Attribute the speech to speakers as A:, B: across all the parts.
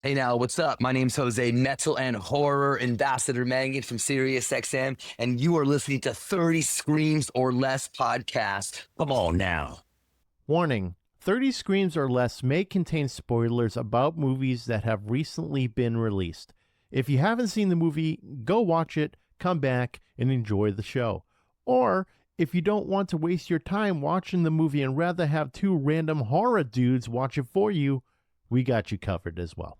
A: Hey now, what's up? My name's Jose, metal and horror ambassador Mangan from SiriusXM, and you are listening to 30 Screams or Less podcast. Come on now.
B: Warning, 30 Screams or Less may contain spoilers about movies that have recently been released. If you haven't seen the movie, go watch it, come back, and enjoy the show. Or, if you don't want to waste your time watching the movie and rather have two random horror dudes watch it for you, we got you covered as well.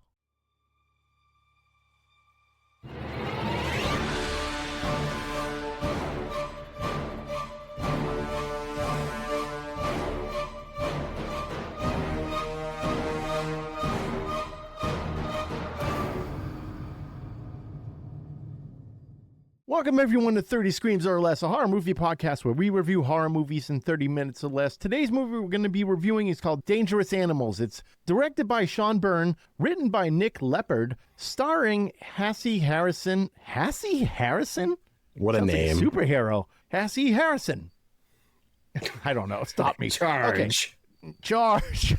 B: Welcome everyone to 30 Screams or Less, a horror movie podcast where we review horror movies in 30 minutes or less. Today's movie we're going to be reviewing is called Dangerous Animals. It's directed by Sean Byrne, written by Nick Leppard, starring Hassie Harrison. Hassie Harrison?
C: What a name.
B: Like a superhero. Hassie Harrison. I don't know. Stop me.
C: Charge.
B: Okay. Charge.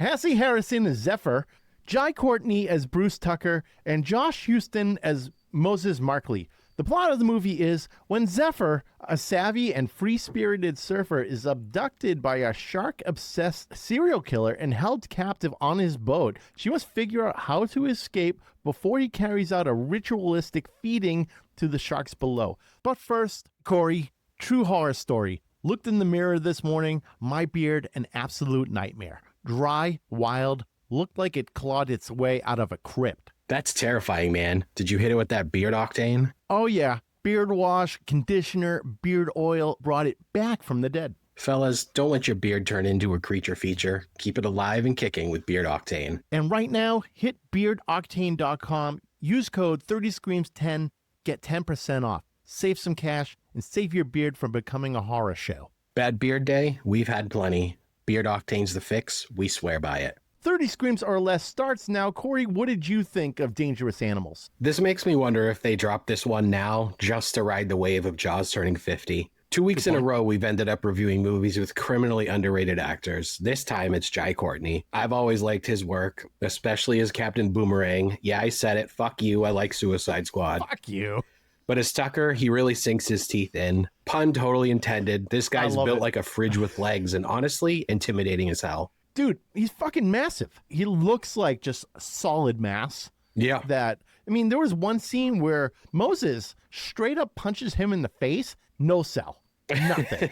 B: Hassie Harrison as Zephyr, Jai Courtney as Bruce Tucker, and Josh Houston as Moses Markley. The plot of the movie is when Zephyr, a savvy and free-spirited surfer, is abducted by a shark-obsessed serial killer and held captive on his boat, she must figure out how to escape before he carries out a ritualistic feeding to the sharks below. But first, Corey, true horror story. Looked in the mirror this morning, my beard an absolute nightmare. Dry, wild, looked like it clawed its way out of a crypt.
C: That's terrifying, man. Did you hit it with that beard Octane?
B: Oh yeah, beard wash, conditioner, beard oil brought it back from the dead.
C: Fellas, don't let your beard turn into a creature feature. Keep it alive and kicking with Beard Octane.
B: And right now, hit beardoctane.com, use code 30screams10, get 10% off. Save some cash and save your beard from becoming a horror show.
C: Bad beard day? We've had plenty. Beard Octane's the fix. We swear by it.
B: 30 Screams or Less starts now. Corey, what did you think of Dangerous Animals?
C: This makes me wonder if they dropped this one now just to ride the wave of Jaws turning 50. 2 weeks in a row, we've ended up reviewing movies with criminally underrated actors. This time, it's Jai Courtney. I've always liked his work, especially as Captain Boomerang. Yeah, I said it. Fuck you. I like Suicide Squad.
B: Fuck you.
C: But as Tucker, he really sinks his teeth in. Pun totally intended. This guy's built like a fridge with legs and honestly intimidating as hell.
B: Dude, he's fucking massive. He looks like just a solid mass.
C: Yeah.
B: There was one scene where Moses straight up punches him in the face. No sell. Nothing.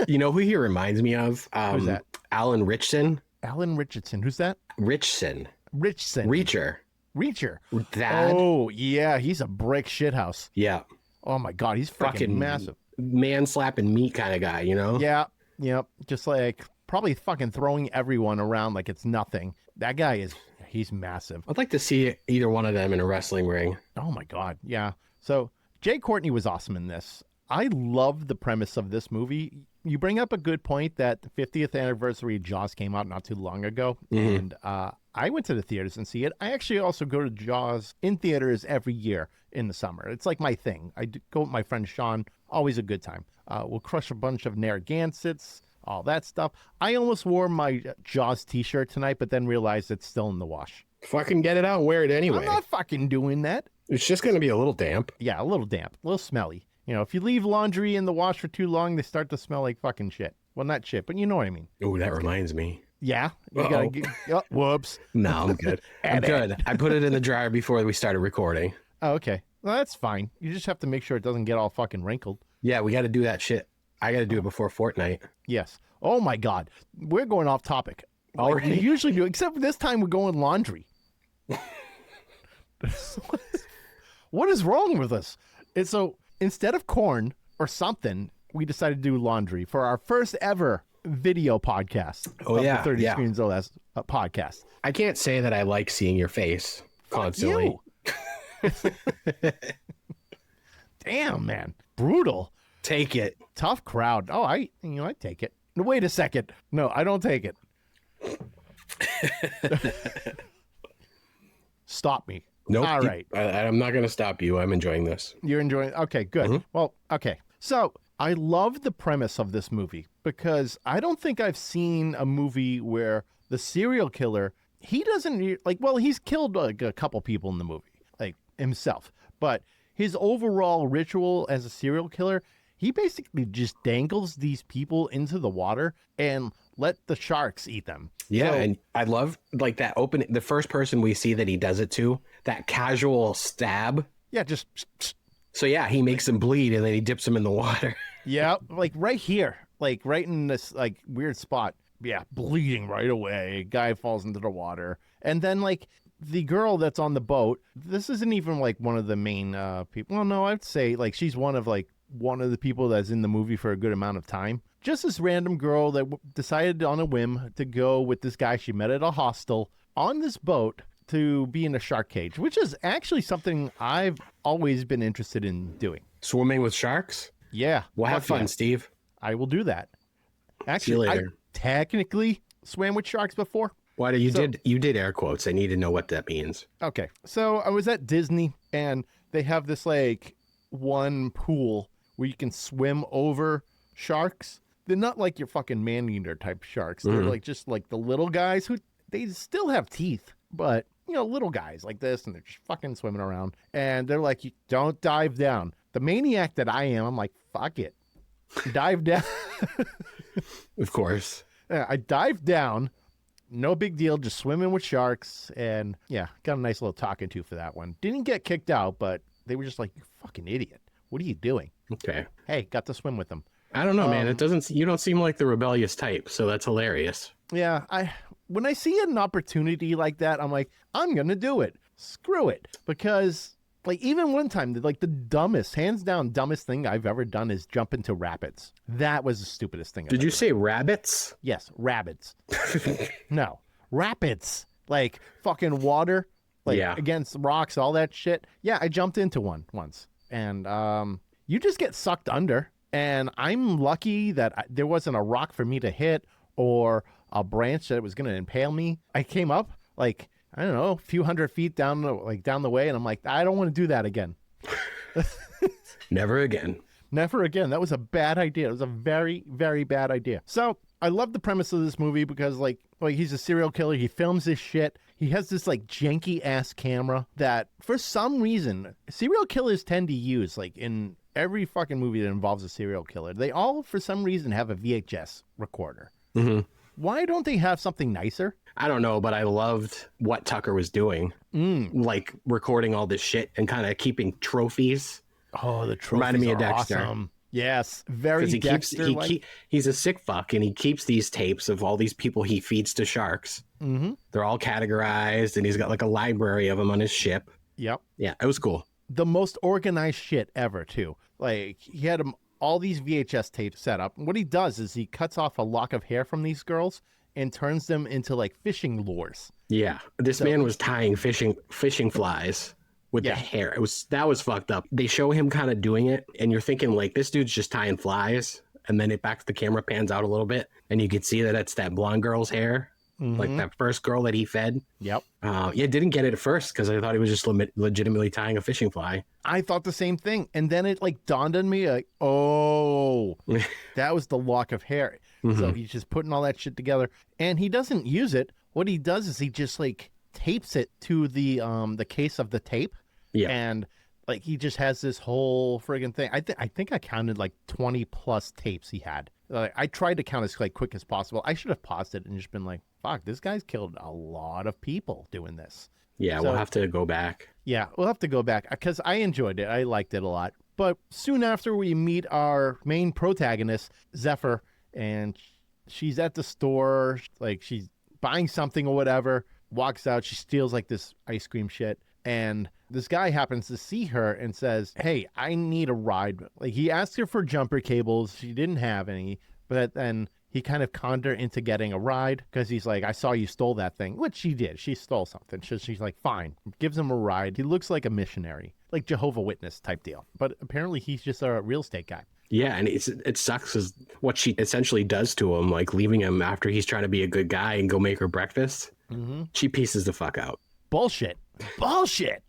C: You know who he reminds me of?
B: Who's that?
C: Alan Richson.
B: Alan Richardson. Who's that?
C: Richson.
B: Reacher.
C: That?
B: Oh, yeah. He's a brick shithouse.
C: Yeah.
B: Oh, my God. He's fucking massive.
C: Man-slapping meat kind of guy, you know?
B: Yeah. Yep. Just like probably fucking throwing everyone around like it's nothing. That guy he's massive.
C: I'd like to see either one of them in a wrestling ring.
B: Oh, my God. Yeah. So Jai Courtney was awesome in this. I love the premise of this movie. You bring up a good point that the 50th anniversary of Jaws came out not too long ago. Mm-hmm. And I went to the theaters and see it. I actually also go to Jaws in theaters every year in the summer. It's like my thing. I go with my friend Sean. Always a good time. We'll crush a bunch of Narragansetts, all that stuff. I almost wore my Jaws t-shirt tonight, but then realized it's still in the wash.
C: Fucking get it out and wear it anyway.
B: I'm not fucking doing that.
C: It's just going to be a little damp.
B: Yeah, a little damp, a little smelly. You know, if you leave laundry in the wash for too long, they start to smell like fucking shit. Well, not shit, but you know what I mean.
C: Oh, that reminds me.
B: Yeah? You gotta get, whoops.
C: No, I'm good. I'm good. I put it in the dryer before we started recording.
B: Oh, okay. Well, that's fine. You just have to make sure it doesn't get all fucking wrinkled.
C: Yeah, we got to do that shit. I got to do it before Fortnite.
B: Yes. Oh, my God. We're going off topic.
C: Already?
B: Like we usually do, except this time we're going laundry. What is wrong with us? And so instead of corn or something, we decided to do laundry for our first ever video podcast.
C: Oh, yeah.
B: 30 Screens or Less podcast.
C: I can't say that I like seeing your face constantly.
B: Damn, man. Brutal.
C: Take it.
B: Tough crowd. Oh, I take it. No, wait a second. No, I don't take it. Stop me.
C: Nope.
B: All right.
C: I'm not going to stop you. I'm enjoying this.
B: You're enjoying it? Okay, good. Mm-hmm. Well, okay. So I love the premise of this movie because I don't think I've seen a movie where the serial killer he doesn't like, well, he's killed like a couple people in the movie, like himself, but his overall ritual as a serial killer, he basically just dangles these people into the water and let the sharks eat them.
C: Yeah,
B: So-
C: and I love like that opening. The first person we see that he does it to, that casual stab.
B: Yeah, just
C: So yeah, he makes him bleed and then he dips him in the water.
B: yeah, like right here, like right in this like weird spot. Yeah, bleeding right away. Guy falls into the water, and then like the girl that's on the boat. This isn't even like one of the main people. Well, no, I'd say like she's one of the people that's in the movie for a good amount of time. Just this random girl that decided on a whim to go with this guy she met at a hostel on this boat to be in a shark cage, which is actually something I've always been interested in doing.
C: Swimming with sharks?
B: Yeah.
C: Well, have
B: fuck
C: fun,
B: yeah.
C: Steve.
B: I will do that.
C: See you
B: Actually, I
C: later.
B: technically swam with sharks before.
C: Why do you did air quotes? I need to know what that means.
B: Okay. So I was at Disney and they have this like one pool where you can swim over sharks. They're not like your fucking man-eater type sharks. They're like just like the little guys who they still have teeth, but you know, little guys like this, and they're just fucking swimming around. And they're like, "You don't dive down." The maniac that I am, I'm like, fuck it. Dive down.
C: Of course.
B: Yeah, I dived down. No big deal. Just swimming with sharks. And yeah, got a nice little talking to for that one. Didn't get kicked out, but they were just like, "You fucking idiot. What are you doing?"
C: Okay.
B: Hey, got to swim with them.
C: I don't know, man. You don't seem like the rebellious type, so that's hilarious.
B: Yeah, when I see an opportunity like that, I'm like, I'm gonna do it. Screw it. Because like even one time, like the dumbest, hands down dumbest thing I've ever done is jump into rapids. That was the stupidest thing.
C: Did you say rabbits?
B: Yes, rapids. No, rapids. Like fucking water, like
C: Yeah.
B: against rocks, all that shit. Yeah, I jumped into one once, and you just get sucked under. And I'm lucky that there wasn't a rock for me to hit or a branch that was going to impale me. I came up like, I don't know, a few hundred feet down the way, and I'm like, I don't want to do that again.
C: Never again.
B: Never again. That was a bad idea. It was a very, very bad idea. So I love the premise of this movie because like he's a serial killer. He films this shit. He has this like janky ass camera that for some reason serial killers tend to use like in every fucking movie that involves a serial killer. They all for some reason have a VHS recorder.
C: Mm-hmm.
B: Why don't they have something nicer?
C: I don't know, but I loved what Tucker was doing. Like recording all this shit and kind of keeping trophies.
B: Oh, the trophies
C: Reminded me of
B: are
C: Dexter.
B: awesome. Yes, very
C: Because
B: Dexter.
C: he's a sick fuck and he keeps these tapes of all these people he feeds to sharks.
B: Mm-hmm.
C: They're all categorized and he's got like a library of them on his ship.
B: Yep.
C: Yeah, it was cool.
B: The most organized shit ever, too. Like, he had all these VHS tapes set up. What he does is he cuts off a lock of hair from these girls and turns them into, like, fishing lures.
C: Yeah, this man was tying fishing flies with the hair. That was fucked up. They show him kind of doing it, and you're thinking, like, this dude's just tying flies, and then the camera pans out a little bit, and you can see that it's that blonde girl's hair. Like that first girl that he fed.
B: Yep.
C: Didn't get it at first because I thought he was just legitimately tying a fishing fly.
B: I thought the same thing. And then it like dawned on me like, oh, that was the lock of hair. So he's just putting all that shit together and he doesn't use it. What he does is he just like tapes it to the case of the tape.
C: Yeah.
B: And like he just has this whole friggin' thing. I think I counted like 20 plus tapes he had. I tried to count as like quick as possible. I should have paused it and just been like, fuck, this guy's killed a lot of people doing this.
C: Yeah,
B: So-
C: we'll have to go back.
B: Yeah, we'll have to go back because I enjoyed it. I liked it a lot. But soon after we meet our main protagonist, Zephyr, and she's at the store, like she's buying something or whatever, walks out, she steals like this ice cream shit. And this guy happens to see her and says, hey, I need a ride. Like he asked her for jumper cables. She didn't have any, but then he kind of conned her into getting a ride because he's like, I saw you stole that thing, which she did. She stole something. So she's like, fine, gives him a ride. He looks like a missionary, like Jehovah's Witness type deal. But apparently he's just a real estate guy.
C: Yeah, and it sucks because what she essentially does to him, like leaving him after he's trying to be a good guy and go make her breakfast, she pieces the fuck out.
B: Bullshit. Bullshit.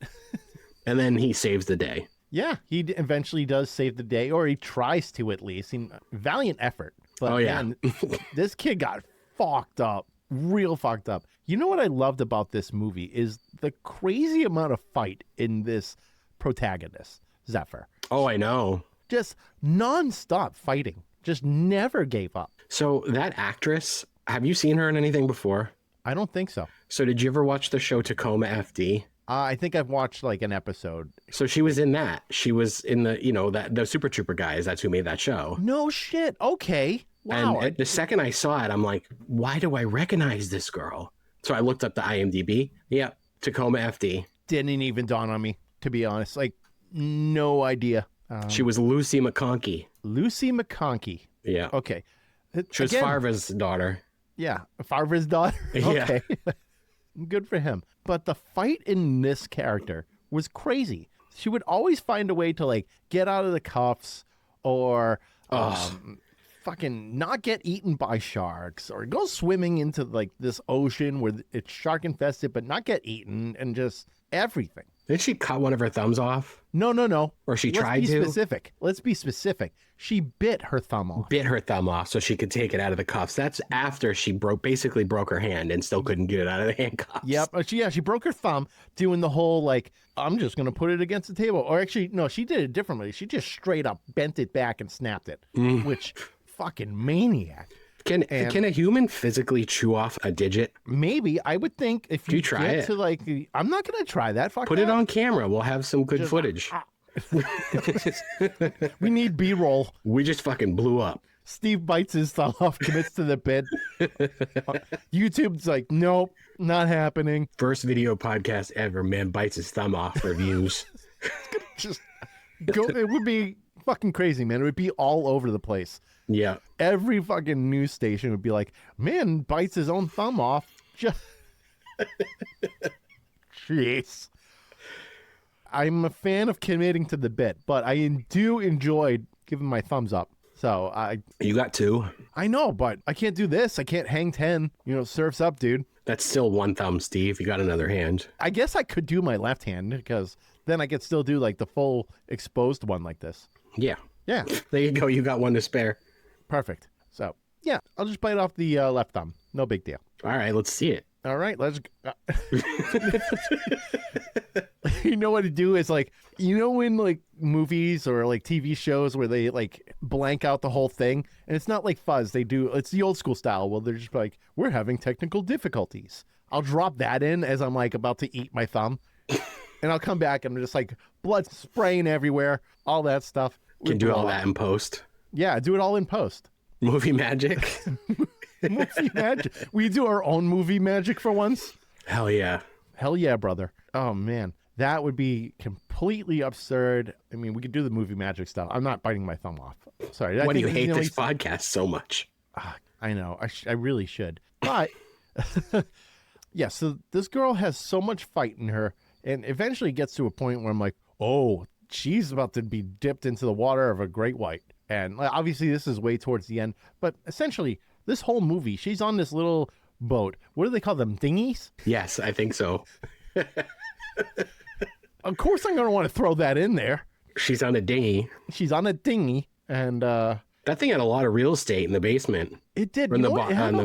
C: And then he saves the day.
B: Yeah, he eventually does save the day, or he tries to at least. Valiant effort. But
C: Oh, yeah.
B: man, this kid got fucked up. real fucked up. You know what I loved about this movie is the crazy amount of fight in this protagonist, Zephyr.
C: Oh, I know.
B: Just nonstop fighting. Just never gave up.
C: So that actress, have you seen her in anything before?
B: I don't think so.
C: So did you ever watch the show Tacoma FD?
B: I think I've watched like an episode.
C: So she was in that. She was in the, that the Super Trooper guys. That's who made that show.
B: No shit. Okay. Wow.
C: And the second I saw it, I'm like, why do I recognize this girl? So I looked up the IMDb. Yep, Tacoma FD.
B: Didn't even dawn on me, to be honest. Like, no idea.
C: She was Lucy McConkey.
B: Lucy McConkey.
C: Yeah.
B: Okay.
C: She was Farva's daughter.
B: Yeah. Farva's daughter. Okay.
C: Yeah.
B: Good for him. But the fight in this character was crazy. She would always find a way to like get out of the cuffs or fucking not get eaten by sharks or go swimming into like this ocean where it's shark infested but not get eaten and just everything.
C: Did she cut one of her thumbs off?
B: No.
C: Or she tried to?
B: Let's be specific. She bit her thumb off.
C: Bit her thumb off so she could take it out of the cuffs. That's after she basically broke her hand and still couldn't get it out of the handcuffs.
B: Yep. She broke her thumb doing the whole like, I'm just going to put it against the table. Or actually, no, she did it differently. She just straight up bent it back and snapped it, which fucking maniac.
C: Can a human physically chew off a digit?
B: Maybe. I would think if you
C: try
B: get
C: it?
B: to like, I'm not going to try that. Fuck
C: Put
B: that.
C: it on camera. We'll have some good footage.
B: We need B-roll.
C: We just fucking blew up.
B: Steve bites his thumb off, commits to the bit. YouTube's like, nope, not happening.
C: First video podcast ever. Man bites his thumb off for views.
B: Just go. It would be fucking crazy, man. It would be all over the place.
C: Yeah.
B: Every fucking news station would be like, man bites his own thumb off. Just jeez. I'm a fan of committing to the bit, but I do enjoy giving my thumbs up. So
C: You got two?
B: I know, but I can't do this. I can't hang 10. Surf's up, dude.
C: That's still one thumb, Steve. You got another hand.
B: I guess I could do my left hand because then I could still do like the full exposed one like this.
C: Yeah.
B: Yeah.
C: There you go. You got one to spare.
B: Perfect. So yeah, I'll just bite off the left thumb. No big deal.
C: All right, let's see it.
B: All right, let's. You know what to do is like, in like movies or like TV shows where they like blank out the whole thing, and it's not like fuzz. It's the old school style. Well, they're just like, we're having technical difficulties. I'll drop that in as I'm like about to eat my thumb, and I'll come back and I'm just like blood spraying everywhere, all that stuff.
C: Can do all that in post.
B: Yeah, do it all in post.
C: Movie magic.
B: Movie magic. We do our own movie magic for once.
C: Hell yeah.
B: Hell yeah, brother. Oh man, that would be completely absurd. I mean, we could do the movie magic stuff. I'm not biting my thumb off. Sorry.
C: Why do you hate this podcast so much?
B: I know. I really should. But yeah, so this girl has so much fight in her, and eventually gets to a point where I'm like, oh, she's about to be dipped into the water of a great white. And obviously this is way towards the end, but essentially this whole movie, she's on this little boat. What do they call them? Dinghies?
C: Yes, I think so.
B: Of course I'm going to want to throw that in there.
C: She's on a dinghy.
B: She's on a dinghy, and
C: that thing had a lot of real estate in the basement.
B: It did.
C: Or in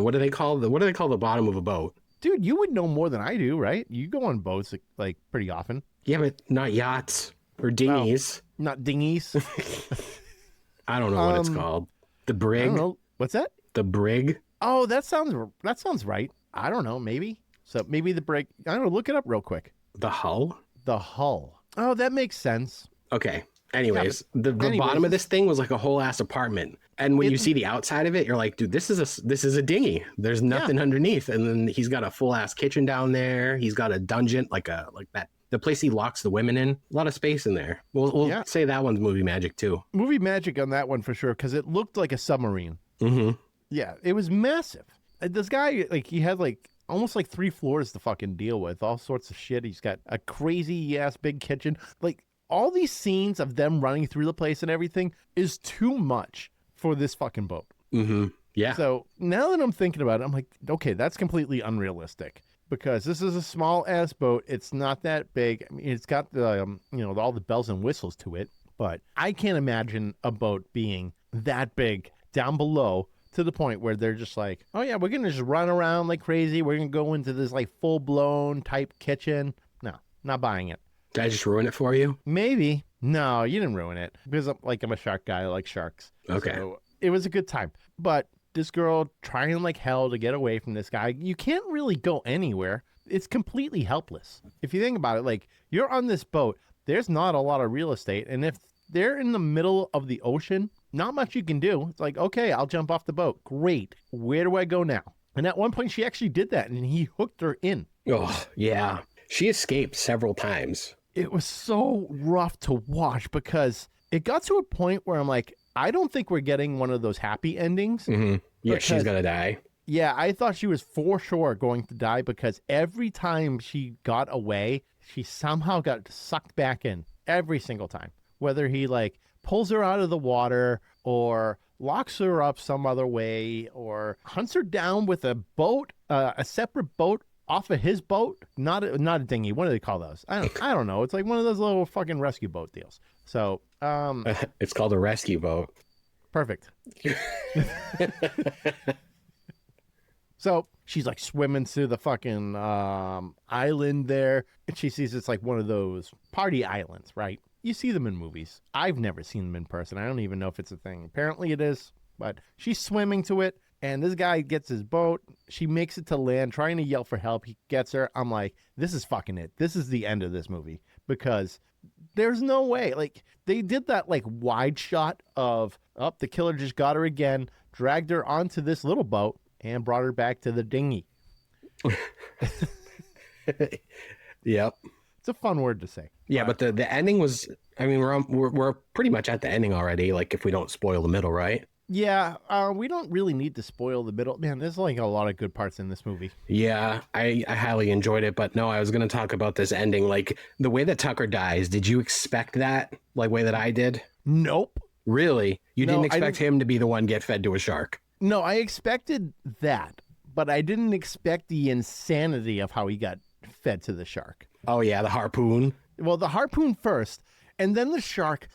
C: what do they call the bottom of a boat?
B: Dude, you would know more than I do, right? You go on boats like pretty often.
C: Yeah, but not yachts or dinghies.
B: Well, not dinghies.
C: I don't know what it's called. The brig.
B: I don't know. What's that?
C: The brig.
B: Oh, that sounds right. I don't know. Maybe. So maybe the brig. I don't know. Look it up real quick.
C: The hull.
B: The hull. Oh, that makes sense.
C: Okay. Anyways, the bottom of this thing was like a whole ass apartment. And when you see the outside of it, you're like, dude, this is a dinghy. There's nothing underneath. And then he's got a full ass kitchen down there. He's got a dungeon, like that. The place he locks the women in. A lot of space in there. We'll say that one's movie magic too.
B: Movie magic on that one for sure, because it looked like a submarine.
C: Mm-hmm.
B: Yeah, it was massive. This guy, like, he had like almost like 3 floors to fucking deal with. All sorts of shit. He's got a crazy ass big kitchen. Like, all these scenes of them running through the place and everything is too much for this fucking boat.
C: Mm-hmm. Yeah.
B: So now that I'm thinking about it, I'm like, okay, that's completely unrealistic because this is a small ass boat. It's not that big. I mean, it's got the, all the bells and whistles to it, but I can't imagine a boat being that big down below to the point where they're just like, oh yeah, we're going to just run around like crazy. We're going to go into this like full blown type kitchen. No, not buying it.
C: Did I just ruin it for you?
B: Maybe. No, you didn't ruin it because I'm a shark guy. I like sharks.
C: Okay.
B: So it was a good time. But this girl trying like hell to get away from this guy. You can't really go anywhere. It's completely helpless. If you think about it, like you're on this boat, there's not a lot of real estate. And if they're in the middle of the ocean, not much you can do. It's like, okay, I'll jump off the boat. Great. Where do I go now? And at one point she actually did that and he hooked her in.
C: Oh, yeah. She escaped several times.
B: It was so rough to watch because it got to a point where I'm like, I don't think we're getting one of those happy endings.
C: Mm-hmm. Yeah, she's
B: because-
C: going to die.
B: Yeah, I thought she was for sure going to die because every time she got away, she somehow got sucked back in every single time. Whether he like pulls her out of the water or locks her up some other way or hunts her down with a boat, a separate boat off of his boat. Not a dinghy. What do they call those? I don't know. It's like one of those little fucking rescue boat deals. So,
C: It's called a rescue boat.
B: perfect. So she's like swimming through the fucking island there. And she sees it's like one of those party islands, right? You see them in movies. I've never seen them in person. I don't even know if it's a thing. Apparently it is. But she's swimming to it. And this guy gets his boat. She makes it to land, trying to yell for help. He gets her. I'm like, this is fucking it. This is the end of this movie. Because there's no way. Like, they did that, like, wide shot of, the killer just got her again, dragged her onto this little boat, and brought her back to the dinghy.
C: Yep.
B: It's a fun word to say.
C: Yeah, but the ending was, I mean, we're pretty much at the ending already, like if we don't spoil the middle, right?
B: Yeah, we don't really need to spoil the middle. Man, there's like a lot of good parts in this movie.
C: Yeah, I highly enjoyed it, but no, I was going to talk about this ending. Like, the way that Tucker dies, did you expect that, like, way that I did?
B: Nope.
C: Really? You
B: No,
C: didn't
B: I
C: expect him to be the one get fed to a shark?
B: No, I expected that, but I didn't expect the insanity of how he got fed to the shark.
C: Oh, yeah, the harpoon.
B: Well, the harpoon first, and then the shark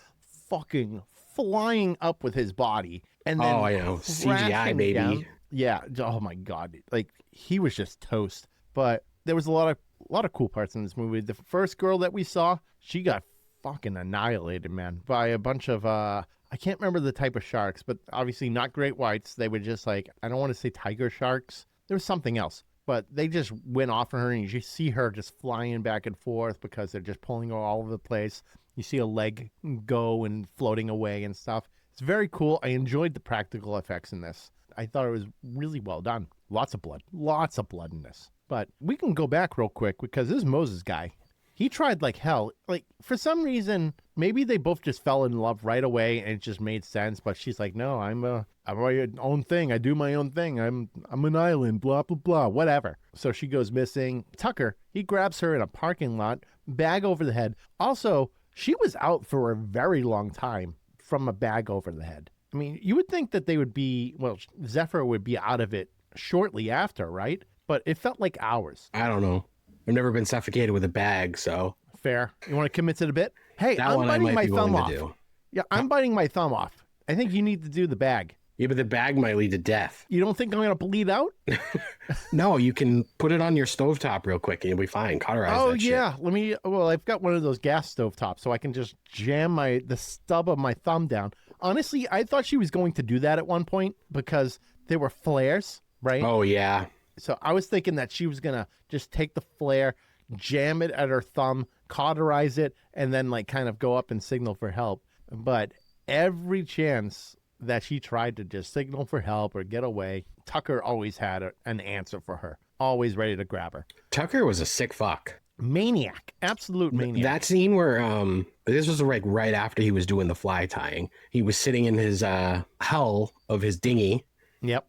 B: fucking flying up with his body. And then
C: Oh, I know. CGI,
B: crashing
C: baby.
B: down. Yeah. Oh my God. Like, he was just toast. But there was a lot of cool parts in this movie. The first girl that we saw, she got fucking annihilated, man, by a bunch of I can't remember the type of sharks, but obviously not great whites. They were just like, I don't want to say tiger sharks. There was something else, but they just went off on her, and you just see her just flying back and forth because they're just pulling her all over the place. You see a leg go and floating away and stuff. It's very cool. I enjoyed the practical effects in this. I thought it was really well done. Lots of blood in this. But we can go back real quick because this Moses guy, he tried like hell. Like, for some reason, maybe they both just fell in love right away and it just made sense. But she's like, no, I'm my own thing. I do my own thing. I'm an island, blah, blah, blah, whatever. So she goes missing. Tucker, he grabs her in a parking lot, bag over the head. Also, she was out for a very long time from a bag over the head. I mean, you would think that they would be, well, Zephyr would be out of it shortly after, right? But it felt like hours.
C: I don't know. I've never been suffocated with a bag, so
B: Fair. You want to commit to the bit? Hey,
C: that
B: I'm
C: one I
B: biting
C: might
B: my
C: be
B: thumb
C: willing
B: off.
C: to do.
B: Yeah, I'm biting my thumb off. I think you need to do the bag.
C: Yeah, but the bag might lead to death.
B: You don't think I'm going to bleed out?
C: No, you can put it on your stovetop real quick and you'll be fine. Cauterize
B: Oh,
C: that
B: yeah. Well, I've got one of those gas stovetops, so I can just jam the stub of my thumb down. Honestly, I thought she was going to do that at one point because there were flares, right?
C: shit. Oh, yeah.
B: So I was thinking that she was going to just take the flare, jam it at her thumb, cauterize it, and then like kind of go up and signal for help. But every chance that she tried to just signal for help or get away, Tucker always had an answer for her, always ready to grab her.
C: Tucker was a sick fuck.
B: Maniac, absolute maniac.
C: That scene where this was like right after he was doing the fly tying. He was sitting in his hull of his dinghy,
B: Yep.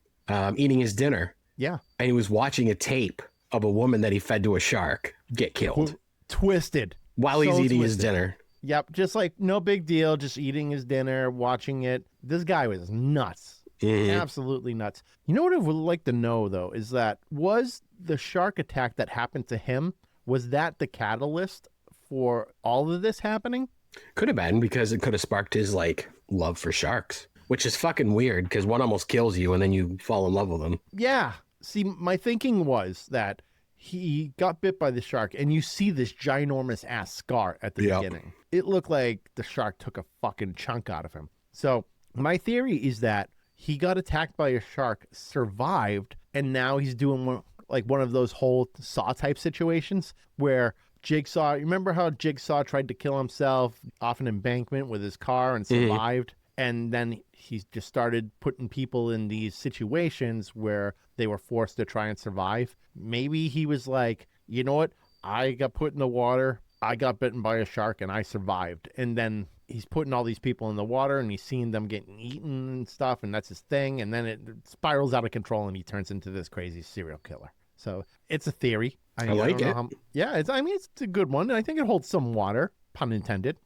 C: eating his dinner,
B: Yeah.
C: and he was watching a tape of a woman that he fed to a shark get killed
B: Twisted.
C: while he's
B: So
C: eating his
B: twisted.
C: dinner.
B: Yep. Just like no big deal, just eating his dinner, watching it. This guy was nuts.
C: Mhm.
B: Absolutely nuts. You know what I would like to know, though, is that was the shark attack that happened to him, was that the catalyst for all of this happening?
C: Could have been because it could have sparked his like love for sharks. Which is fucking weird because one almost kills you and then you fall in love with them.
B: Yeah. See, my thinking was that he got bit by the shark, and you see this ginormous ass scar at the beginning. It looked like the shark took a fucking chunk out of him. So my theory is that he got attacked by a shark, survived, and now he's doing one of those whole Saw type situations where Jigsaw, remember how Jigsaw tried to kill himself off an embankment with his car and survived? And then he just started putting people in these situations where they were forced to try and survive. Maybe he was like, you know what? I got put in the water. I got bitten by a shark and I survived. And then he's putting all these people in the water and he's seeing them getting eaten and stuff. And that's his thing. And then it spirals out of control and he turns into this crazy serial killer. So it's a theory.
C: I like it.
B: It's a good one. And I think it holds some water, pun intended.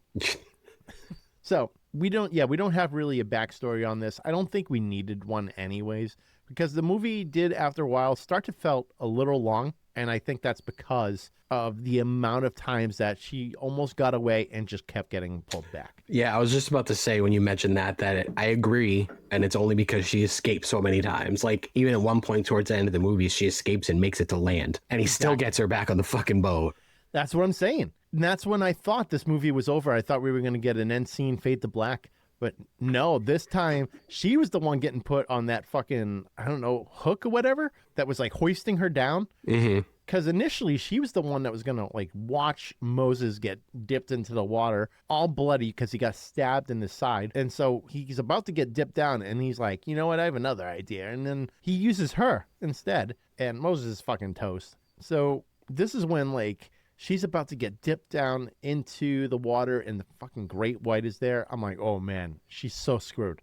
B: So we don't have really a backstory on this. I don't think we needed one anyways, because the movie did after a while start to felt a little long. And I think that's because of the amount of times that she almost got away and just kept getting pulled back.
C: Yeah, I was just about to say when you mentioned that I agree. And it's only because she escaped so many times. Like even at one point towards the end of the movie, she escapes and makes it to land. And he still gets her back on the fucking boat.
B: That's what I'm saying. And that's when I thought this movie was over. I thought we were going to get an end scene, fade to black. But no, this time she was the one getting put on that fucking, I don't know, hook or whatever that was like hoisting her down. Because initially she was the one that was going to like watch Moses get dipped into the water all bloody because he got stabbed in the side. And so he's about to get dipped down and he's like, you know what? I have another idea. And then he uses her instead and Moses is fucking toast. So this is when like she's about to get dipped down into the water and the fucking great white is there. I'm like, oh man, she's so screwed.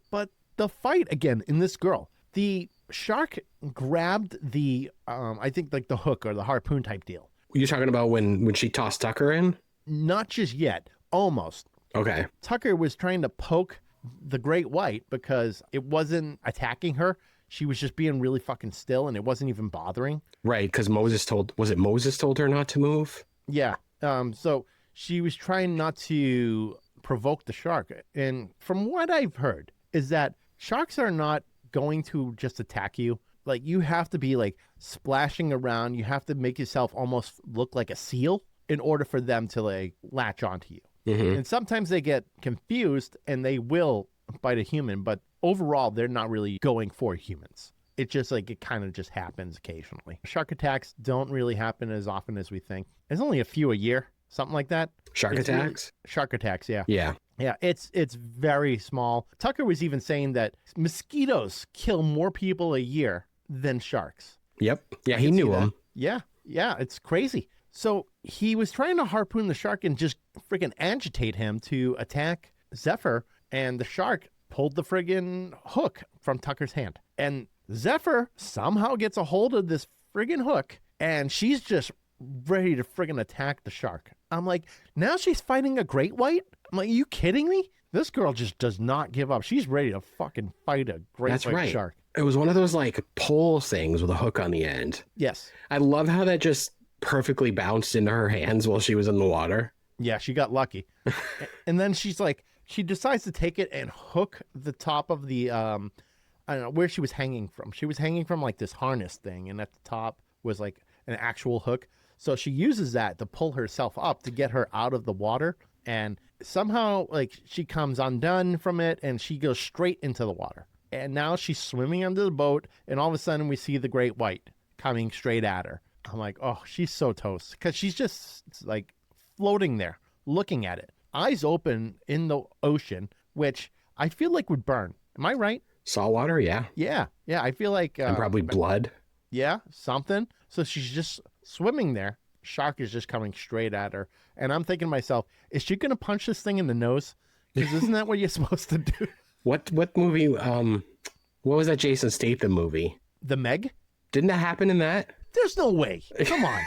B: But the fight again in this girl, the shark grabbed the, I think like the hook or the harpoon type deal.
C: You're talking about when she tossed Tucker in?
B: Not just yet, almost.
C: Okay.
B: Tucker was trying to poke the great white because it wasn't attacking her. She was just being really fucking still and it wasn't even bothering.
C: Right, because Moses told her not to move?
B: Yeah. So she was trying not to provoke the shark. And from what I've heard is that sharks are not going to just attack you. Like you have to be like splashing around. You have to make yourself almost look like a seal in order for them to like latch onto you. And sometimes they get confused and they will bite a human, but overall, they're not really going for humans. It just like it kind of just happens occasionally. Shark attacks don't really happen as often as we think. There's only a few a year, something like that.
C: Shark attacks?
B: Shark attacks, yeah.
C: Yeah.
B: Yeah, it's very small. Tucker was even saying that mosquitoes kill more people a year than sharks.
C: Yep. Yeah, he knew them.
B: Yeah, it's crazy. So he was trying to harpoon the shark and just freaking agitate him to attack Zephyr, and the shark pulled the friggin' hook from Tucker's hand. And Zephyr somehow gets a hold of this friggin' hook, and she's just ready to friggin' attack the shark. I'm like, now she's fighting a great white? I'm like, are you kidding me? This girl just does not give up. She's ready to fucking fight a great white shark.
C: It was one of those like pole things with a hook on the end.
B: Yes.
C: I love how that just perfectly bounced into her hands while she was in the water.
B: Yeah, she got lucky. And then she's like, she decides to take it and hook the top of the, I don't know, where she was hanging from. She was hanging from like this harness thing, and at the top was like an actual hook. So she uses that to pull herself up to get her out of the water. And somehow, like, she comes undone from it, and she goes straight into the water. And now she's swimming under the boat, and all of a sudden we see the great white coming straight at her. I'm like, oh, she's so toast. Because she's just, like, floating there, looking at it. Eyes open in the ocean, which I feel like would burn. Am I right?
C: Saltwater, yeah.
B: Yeah, I feel like...
C: and probably blood.
B: Yeah, something. So she's just swimming there. Shark is just coming straight at her. And I'm thinking to myself, is she going to punch this thing in the nose? Because isn't that what you're supposed to do?
C: What movie, what was that Jason Statham movie?
B: The Meg?
C: Didn't that happen in that?
B: There's no way. Come on.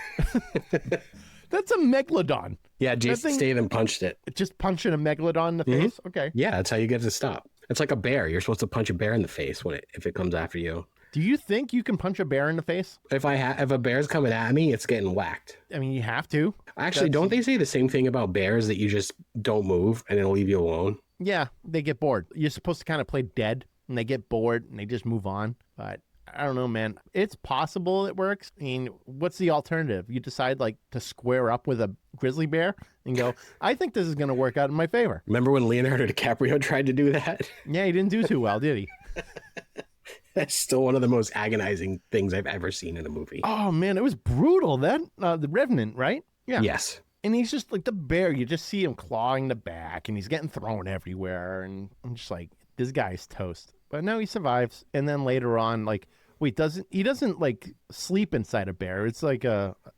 B: That's a megalodon.
C: Yeah, Jason Statham punched it.
B: Just punching a megalodon in the face? Okay.
C: Yeah, that's how you get it to stop. It's like a bear. You're supposed to punch a bear in the face if it comes after you.
B: Do you think you can punch a bear in the face?
C: If a bear's coming at me, it's getting whacked.
B: I mean, you have to.
C: Actually, don't they say the same thing about bears, that you just don't move and it'll leave you alone?
B: Yeah, they get bored. You're supposed to kind of play dead, and they get bored, and they just move on. But I don't know, man. It's possible it works. I mean, what's the alternative? You decide, like, to square up with a grizzly bear and go, I think this is going to work out in my favor.
C: Remember when Leonardo DiCaprio tried to do that?
B: Yeah, he didn't do too well, did he?
C: That's still one of the most agonizing things I've ever seen in a movie.
B: Oh, man, it was brutal. That, the Revenant, right? Yeah.
C: Yes.
B: And he's just like the bear. You just see him clawing the back, and he's getting thrown everywhere. And I'm just like, this guy's toast. But no, he survives. And then later on, like, wait, he doesn't like sleep inside a bear. It's like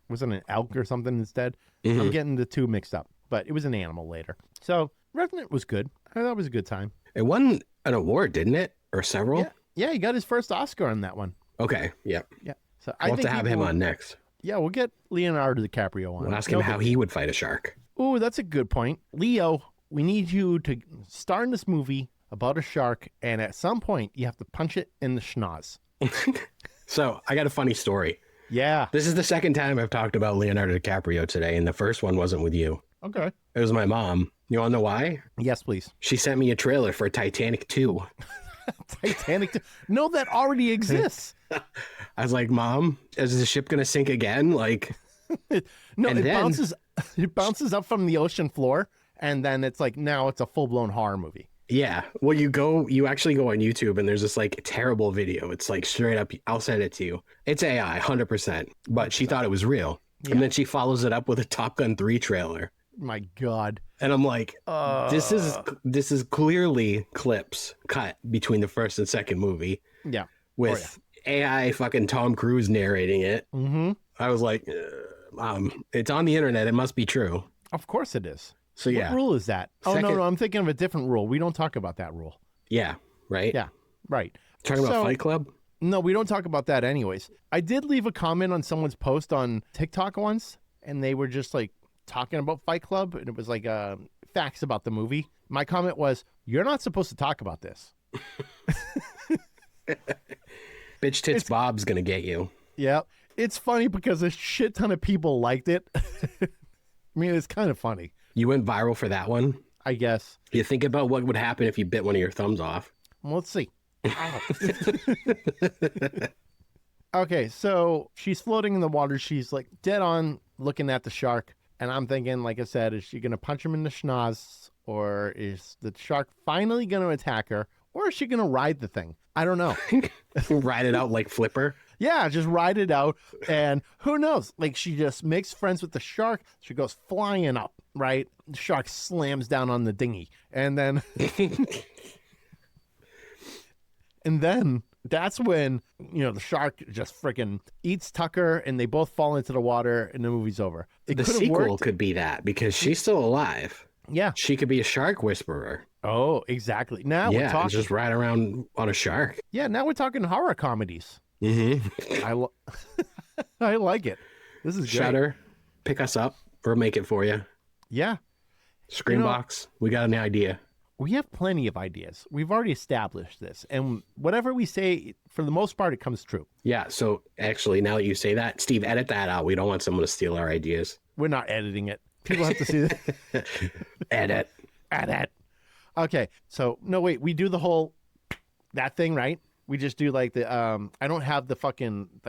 B: wasn't an elk or something instead?
C: Mm-hmm.
B: I'm getting the two mixed up, but it was an animal later. So Revenant was good. I thought it was a good time.
C: It won an award, didn't it? Or several?
B: Yeah, he got his first Oscar on that one.
C: Okay, yeah.
B: Yeah. So
C: We'll have to have him on next.
B: Yeah, we'll get Leonardo DiCaprio on.
C: We'll ask him how he would fight a shark.
B: Ooh, that's a good point. Leo, we need you to star in this movie about a shark, and at some point, you have to punch it in the schnoz.
C: So, I got a funny story.
B: Yeah.
C: This is the second time I've talked about Leonardo DiCaprio today, and the first one wasn't with you.
B: Okay.
C: It was my mom. You want to know why?
B: Yes, please.
C: She sent me a trailer for Titanic 2.
B: Titanic. No, that already exists.
C: I was like, Mom, is the ship going to sink again? Like,
B: No,
C: and then-
B: it bounces up from the ocean floor, and then it's like, now it's a full-blown horror movie.
C: yeah. Well, you actually go on YouTube and there's this like terrible video. It's like straight up, I'll send it to you. It's AI, 100%. But she thought it was real.
B: Yeah.
C: And then she follows it up with a Top Gun 3 trailer.
B: My God.
C: And I'm like, this is clearly clips cut between the first and second movie
B: Yeah.
C: with AI fucking Tom Cruise narrating it.
B: Mm-hmm.
C: I was like, it's on the internet. It must be true.
B: Of course it is.
C: So yeah,
B: What rule is that? Oh,
C: Second-
B: no, I'm thinking of a different rule. We don't talk about that rule.
C: yeah, right.
B: Yeah, right.
C: Talking about
B: So-
C: Fight Club.
B: No, we don't talk about that anyways. I did leave a comment on someone's post on TikTok once, and they were just like talking about Fight Club, and it was like facts about the movie. My comment was, you're not supposed to talk about this.
C: Bitch Tits Bob's gonna get you.
B: Yeah. It's funny because a shit ton of people liked it. I mean, it's kind of funny,
C: You went viral for that one.
B: I guess.
C: You think about what would happen if you bit one of your thumbs off.
B: Well, let's see. Okay, so she's floating in the water. She's like dead on looking at the shark. And I'm thinking, like I said, is she going to punch him in the schnoz? Or is the shark finally going to attack her? Or is she going to ride the thing? I don't know.
C: Ride it out like Flipper.
B: Yeah, just ride it out. And who knows? Like, she just makes friends with the shark. She goes flying up, right? The shark slams down on the dinghy. And then... and then that's when, you know, the shark just freaking eats Tucker and they both fall into the water and the movie's over. It
C: The
B: could've
C: sequel
B: worked.
C: could be that because she's still alive.
B: Yeah.
C: She could be a shark whisperer.
B: Oh, exactly. Now we're
C: Yeah, and
B: talking.
C: just ride around on a shark.
B: Yeah, now we're talking horror comedies.
C: Mm-hmm.
B: I like it. This is great.
C: Shudder, pick us up or make it for you.
B: Yeah.
C: Screambox, we got an idea.
B: We have plenty of ideas. We've already established this. And whatever we say, for the most part, it comes true.
C: Yeah, so actually, now that you say that, Steve, edit that out. We don't want someone to steal our ideas.
B: We're not editing it. People have to see it.
C: Edit.
B: Edit. Okay. So, no, wait. We do the whole, that thing, right? We just do like the, I don't have the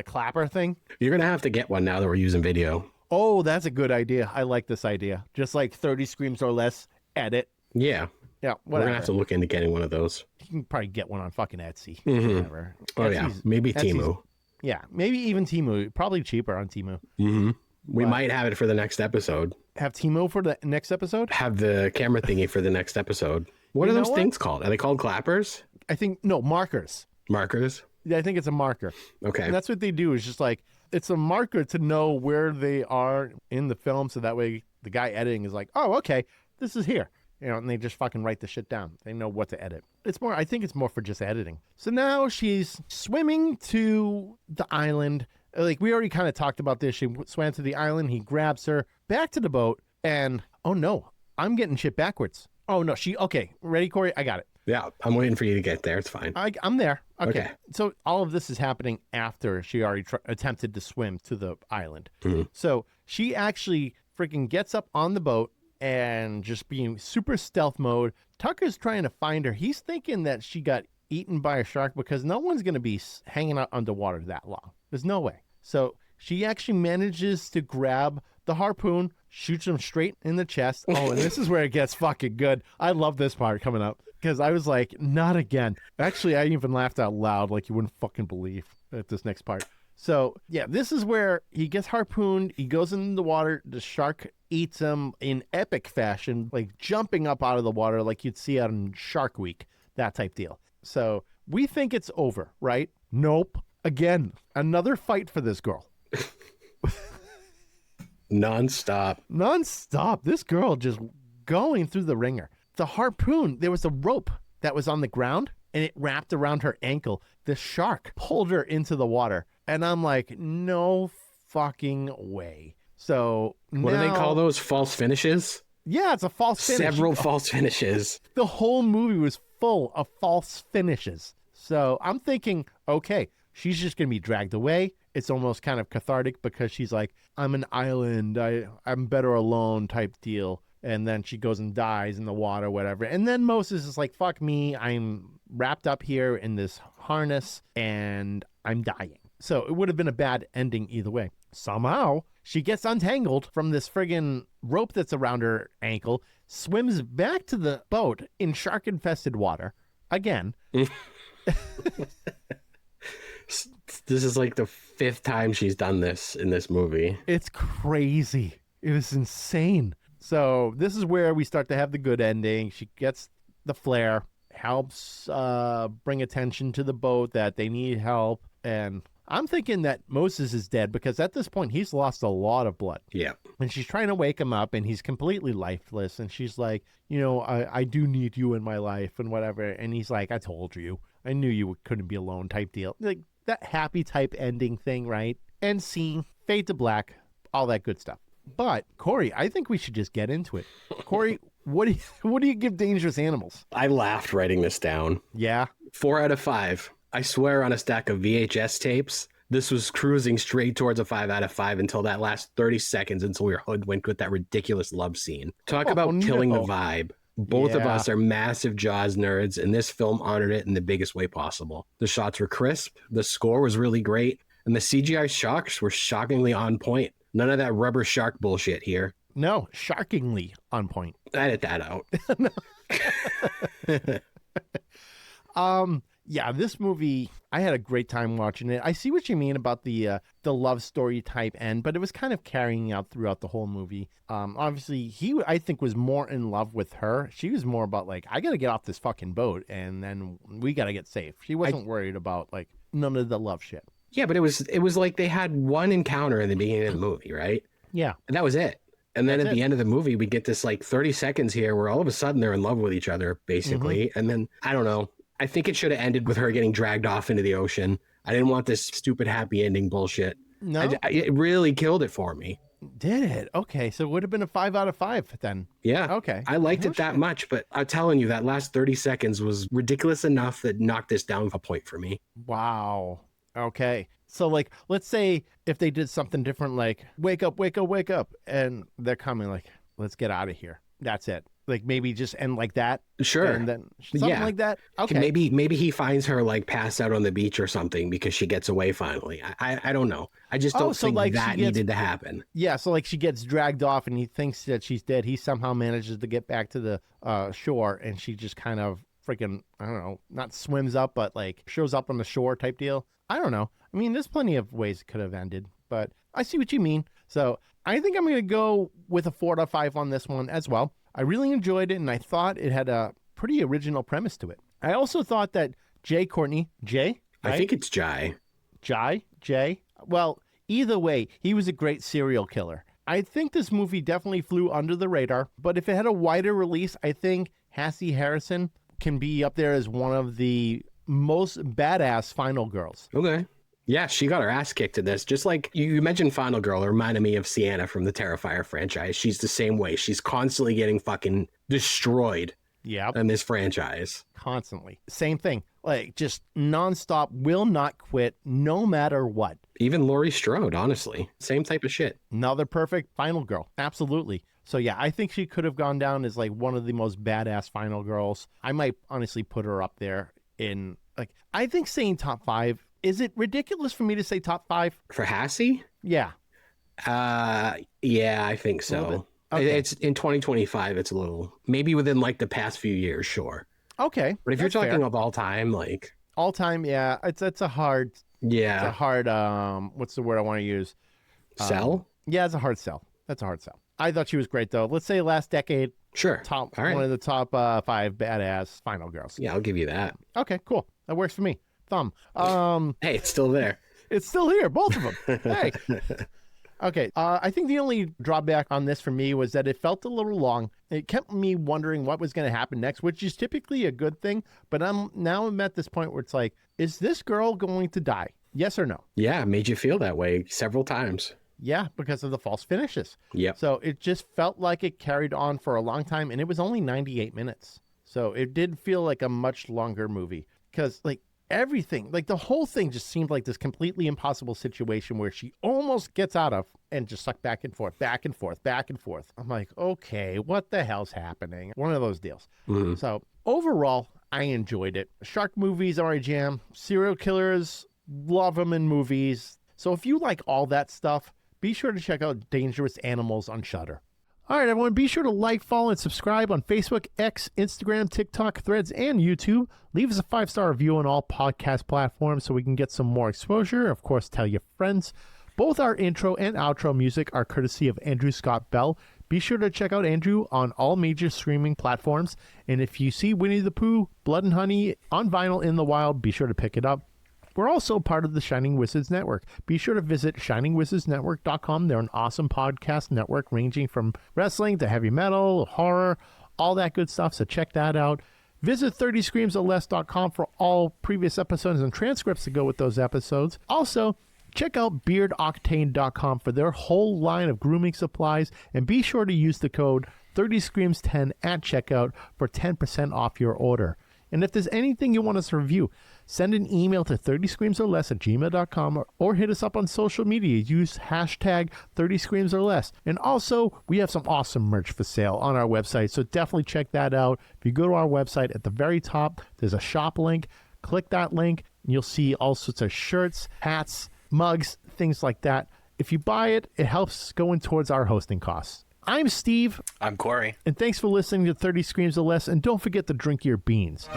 B: clapper thing.
C: You're going to have to get one now that we're using video.
B: Oh, that's a good idea. I like this idea. Just like 30 screams or less, edit.
C: Yeah.
B: Yeah,
C: We're
B: whatever.
C: going to have to look into getting one of those.
B: You can probably get one on fucking Etsy.
C: Mhm.
B: Whatever.
C: Oh, yeah.
B: Etsy's-
C: Maybe
B: Etsy's-
C: Temu.
B: Yeah, maybe even Temu. Probably cheaper on Temu.
C: Mm-hmm. We
B: But-
C: might have it for the next episode.
B: Have Temu for the next episode?
C: Have the camera thingy for the next episode. What
B: You
C: are
B: know
C: those
B: what?
C: things called? Are they called clappers?
B: I think, no, markers.
C: Markers?
B: Yeah, I think it's a marker.
C: Okay.
B: And that's what they do is just like, it's a marker to know where they are in the film. So that way the guy editing is like, oh, okay, this is here. You know, and they just fucking write the shit down. They know what to edit. It's more, I think it's more for just editing. So now she's swimming to the island. Like we already kind of talked about this. She swam to the island. He grabs her back to the boat and, oh no, I'm getting shit backwards. Oh no, okay. Ready, Corey? I got it.
C: Yeah, I'm waiting for you to get there. It's fine.
B: I'm there. Okay.
C: Okay.
B: So all of this is happening after she already attempted to swim to the island.
C: Mhm.
B: So she actually freaking gets up on the boat and just being super stealth mode. Tucker's trying to find her. He's thinking that she got eaten by a shark because no one's going to be hanging out underwater that long. There's no way. So she actually manages to grab the harpoon, shoots him straight in the chest. Oh, and this is where it gets fucking good. I love this part coming up because I was like, not again. Actually, I even laughed out loud like you wouldn't fucking believe at this next part. So, yeah, this is where he gets harpooned. He goes into the water. The shark eats him in epic fashion, like jumping up out of the water like you'd see on Shark Week, that type deal. So we think it's over, right? Nope. Again, another fight for this girl. Non-stop. This girl just going through the ringer. The harpoon, there was a rope that was on the ground and it wrapped around her ankle. The shark pulled her into the water. And I'm like, no fucking way. So
C: what do they call those? False finishes?
B: Yeah, it's a false finish.
C: Several false finishes.
B: The whole movie was full of false finishes. So I'm thinking, okay, she's just going to be dragged away. It's almost kind of cathartic because she's like, I'm an island. I'm better alone type deal. And then she goes and dies in the water, whatever. And then Moses is like, fuck me. I'm wrapped up here in this harness and I'm dying. So it would have been a bad ending either way. Somehow she gets untangled from this friggin' rope that's around her ankle, swims back to the boat in shark-infested water again.
C: This is like the 5th time she's done this in this movie.
B: It's crazy. It was insane. So this is where we start to have the good ending. She gets the flare, helps bring attention to the boat that they need help. And I'm thinking that Moses is dead because at this point he's lost a lot of blood.
C: Yeah.
B: And she's trying to wake him up and he's completely lifeless. And she's like, you know, I do need you in my life and whatever. And he's like, I told you. I knew you couldn't be alone type deal. Like that happy type ending thing, right? And scene, fade to black, all that good stuff. But Corey, I think we should just get into it. Corey, what do you give Dangerous Animals?
C: I laughed writing this down.
B: Yeah.
C: 4 out of 5. I swear on a stack of VHS tapes, this was cruising straight towards a 5 out of 5 until that last 30 seconds until we were hoodwinked with that ridiculous love scene. Talk about killing the vibe. Both of us are massive Jaws nerds, and this film honored it in the biggest way possible. The shots were crisp, the score was really great, and the CGI sharks were shockingly on point. None of that rubber shark bullshit here.
B: No, shockingly on point.
C: Edit that out.
B: Yeah, this movie, I had a great time watching it. I see what you mean about the love story type end, but it was kind of carrying out throughout the whole movie. Obviously, he, I think, was more in love with her. She was more about, like, I got to get off this fucking boat, and then we got to get safe. She wasn't worried about, like, none of the love shit.
C: Yeah, but it was like they had one encounter in the beginning of the movie, right?
B: Yeah.
C: And that was it. And then at the end of the movie, we get this, like, 30 seconds here where all of a sudden they're in love with each other, basically. Mm-hmm. And then, I don't know. I think it should have ended with her getting dragged off into the ocean. I didn't want this stupid happy ending bullshit.
B: No,
C: it really killed it for me.
B: Did it? Okay, so it would have been a 5 out of 5 then.
C: Yeah.
B: Okay.
C: I liked it that much, but I'm telling you, that last 30 seconds was ridiculous enough that knocked this down a point for me.
B: Wow. Okay. So, like, let's say if they did something different, like, wake up, wake up, wake up, and they're coming, like, let's get out of here. That's it. Like, maybe just end like that.
C: Sure.
B: And then something like that. Okay.
C: Maybe he finds her, like, passed out on the beach or something because she gets away finally. I don't know. I just don't think like that needed to happen.
B: Yeah. So, like, she gets dragged off and he thinks that she's dead. He somehow manages to get back to the shore and she just kind of freaking, I don't know, not swims up, but, like, shows up on the shore type deal. I don't know. I mean, there's plenty of ways it could have ended, but I see what you mean. So I think I'm going to go with a 4 out of 5 on this one as well. I really enjoyed it, and I thought it had a pretty original premise to it. I also thought that Courtney, right?
C: I think it's Jai.
B: Jay? Well, either way, he was a great serial killer. I think this movie definitely flew under the radar, but if it had a wider release, I think Hassie Harrison can be up there as one of the most badass final girls.
C: Okay. Yeah, she got her ass kicked in this. Just like you mentioned Final Girl, it reminded me of Sienna from the Terrifier franchise. She's the same way. She's constantly getting fucking destroyed in this franchise.
B: Constantly. Same thing. Like, just nonstop, will not quit, no matter what.
C: Even Laurie Strode, honestly. Same type of shit.
B: Another perfect final girl. Absolutely. So, yeah, I think she could have gone down as, like, one of the most badass final girls. I might honestly put her up there in, like, I think saying top 5, is it ridiculous for me to say top 5?
C: For Hassie?
B: Yeah.
C: Yeah, I think so.
B: Okay.
C: It's in 2025, it's a little, maybe within like the past few years, sure.
B: Okay.
C: But if you're talking of all time, like
B: all time, yeah, it's a hard,
C: yeah,
B: it's a hard, what's the word I want to use?
C: Sell?
B: Yeah, it's a hard sell. That's a hard sell. I thought she was great though. Let's say last decade,
C: sure.
B: Top,
C: all right.
B: one of the top 5 badass final girls.
C: Yeah, I'll give you that.
B: Okay, cool. That works for me. Thumb.
C: Hey, it's still there.
B: It's still here, both of them. Hey. Okay, I think the only drawback on this for me was that it felt a little long. It kept me wondering what was going to happen next, which is typically a good thing. But I'm at this point where it's like, is this girl going to die? Yes or no?
C: Yeah, made you feel that way several times.
B: Yeah, because of the false finishes.
C: Yep.
B: So it just felt like it carried on for a long time, and it was only 98 minutes. So it did feel like a much longer movie because, like, everything, like the whole thing just seemed like this completely impossible situation where she almost gets out of and just sucked back and forth, back and forth, back and forth. I'm like, okay, what the hell's happening? One of those deals. Mm-hmm. So overall, I enjoyed it. Shark movies are a jam. Serial killers, love them in movies. So if you like all that stuff, be sure to check out Dangerous Animals on Shudder. All right, everyone, be sure to like, follow, and subscribe on Facebook, X, Instagram, TikTok, Threads, and YouTube. Leave us a 5-star review on all podcast platforms so we can get some more exposure. Of course, tell your friends. Both our intro and outro music are courtesy of Andrew Scott Bell. Be sure to check out Andrew on all major streaming platforms. And if you see Winnie the Pooh, Blood and Honey on vinyl in the wild, be sure to pick it up. We're also part of the Shining Wizards Network. Be sure to visit shiningwizardsnetwork.com. They're an awesome podcast network ranging from wrestling to heavy metal, horror, all that good stuff. So check that out. Visit 30screamsorless.com for all previous episodes and transcripts to go with those episodes. Also, check out beardoctane.com for their whole line of grooming supplies. And be sure to use the code 30screams10 at checkout for 10% off your order. And if there's anything you want us to review, send an email to 30screamsorless@gmail.com or hit us up on social media. Use hashtag 30screamsorless. And also, we have some awesome merch for sale on our website, so definitely check that out. If you go to our website, at the very top, there's a shop link. Click that link, and you'll see all sorts of shirts, hats, mugs, things like that. If you buy it, it helps going towards our hosting costs. I'm Steve.
A: I'm Corey.
B: And thanks for listening to 30 Screams or Less. And don't forget to drink your beans.